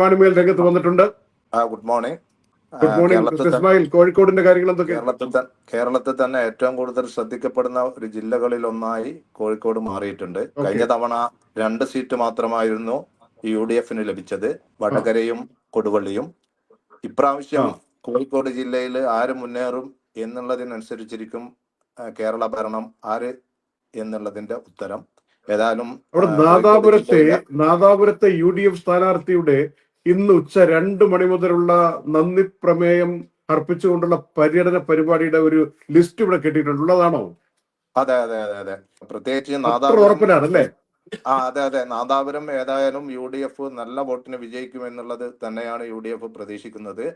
വാണിമേൽ രംഗത്ത് വന്നിട്ടുണ്ട്. Good morning. Good morning mister Ismail. കോഴിക്കോടിന്റെ കാര്യങ്ങൾ എന്തൊക്കെയാണ്? കേരളത്തിൽ തന്നെ ഏറ്റവും കൂടുതൽ ശ്രദ്ധിക്കപ്പെടുന്ന ഒരു ജില്ലകളിൽ ഒന്നായി കോഴിക്കോട് മാറിയിട്ടുണ്ട്. കഴിഞ്ഞ തവണ 2 സീറ്റ് മാത്രമായിരുന്നു UDF ലഭിച്ചത്, വടകരയും കൊടുവള്ളിയും. ഇപ്രാവശ്യം കോഴിക്കോട് ജില്ലയിൽ ആര് മുന്നേറും എന്നുള്ളതിനനുസരിച്ചിരിക്കും കേരള ഭരണം ആര് എന്നുള്ളതിന്റെ ഉത്തരം. ഏതായാലും നാദാപുരത്തെ UDF സ്ഥാനാർത്ഥിയുടെ ഇന്ന് ഉച്ച 2 മണി മുതലുള്ള നന്ദി പ്രമേയം അർപ്പിച്ചുകൊണ്ടുള്ള പര്യടന പരിപാടിയുടെ ഒരു ലിസ്റ്റ് ഇവിടെ കിട്ടിയിട്ടുള്ളതാണോ? അതെ അതെ അതെ അതെ. പ്രത്യേകിച്ച് ഉറപ്പിലാണല്ലേ? അതെ. നാദാപുരം ഏതായാലും UDF നല്ല വോട്ടിന് വിജയിക്കുമെന്നുള്ളത് തന്നെയാണ് UDF പ്രതീക്ഷിക്കുന്നത്.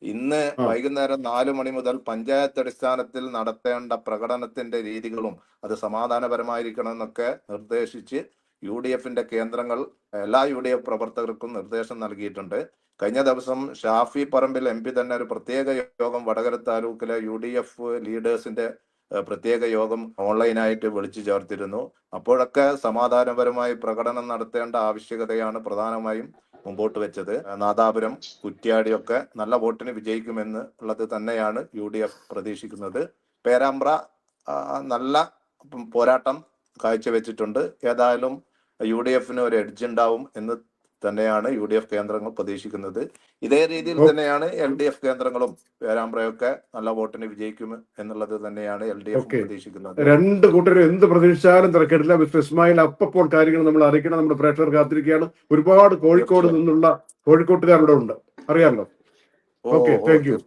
ഇന്ന് വൈകുന്നേരം 4 മണി മുതൽ പഞ്ചായത്ത് അടിസ്ഥാനത്തിൽ നടത്തേണ്ട പ്രകടനത്തിന്റെ രീതികളും അത് സമാധാനപരമായിരിക്കണം എന്നൊക്കെ നിർദ്ദേശിച്ച് UDF കേന്ദ്രങ്ങൾ എല്ലാ UDF പ്രവർത്തകർക്കും നിർദ്ദേശം നൽകിയിട്ടുണ്ട്. കഴിഞ്ഞ ദിവസം ഷാഫി പറമ്പിൽ MP തന്നെ ഒരു പ്രത്യേക യോഗം വടകര താലൂക്കിലെ UDF ലീഡേഴ്സിന്റെ പ്രത്യേക യോഗം ഓൺലൈനായിട്ട് വിളിച്ചു ചേർത്തിരുന്നു. അപ്പോഴൊക്കെ സമാധാനപരമായി പ്രകടനം നടത്തേണ്ട ആവശ്യകതയാണ് പ്രധാനമായും മുമ്പോട്ട് വെച്ചത്. നാദാപുരം, കുറ്റ്യാടിയൊക്കെ നല്ല വോട്ടിന് വിജയിക്കുമെന്ന് ഉള്ളത് തന്നെയാണ് UDF പ്രതീക്ഷിക്കുന്നത്. പേരാമ്പ്ര നല്ല പോരാട്ടം കാഴ്ചവെച്ചിട്ടുണ്ട്. ഏതായാലും UDF ഒരു എഡ്ജ് ഉണ്ടാവും എന്ന് തന്നെയാണ് UDF കേന്ദ്രങ്ങൾ പ്രതീക്ഷിക്കുന്നത്. ഇതേ രീതിയിൽ തന്നെയാണ് LDF കേന്ദ്രങ്ങളും പേരാമ്പ്രയൊക്കെ നല്ല വോട്ടിന് വിജയിക്കും എന്നുള്ളത് തന്നെയാണ് LDF പ്രതീക്ഷിക്കുന്നത്. 2 കൂട്ടരും എന്ത് പ്രതീക്ഷിച്ചാലും തിരക്കിടില്ല. മിസ്റ്റർ ഇസ്മായിൽ, അപ്പോൾ കാര്യങ്ങൾ നമ്മൾ അറിയിക്കണം. നമ്മുടെ പ്രേക്ഷകർ കാത്തിരിക്കുകയാണ്. ഒരുപാട് കോഴിക്കോട് നിന്നുള്ള കോഴിക്കോട്ടുകാരുടെ ഉണ്ട്, അറിയാമല്ലോ. Okay, thank you.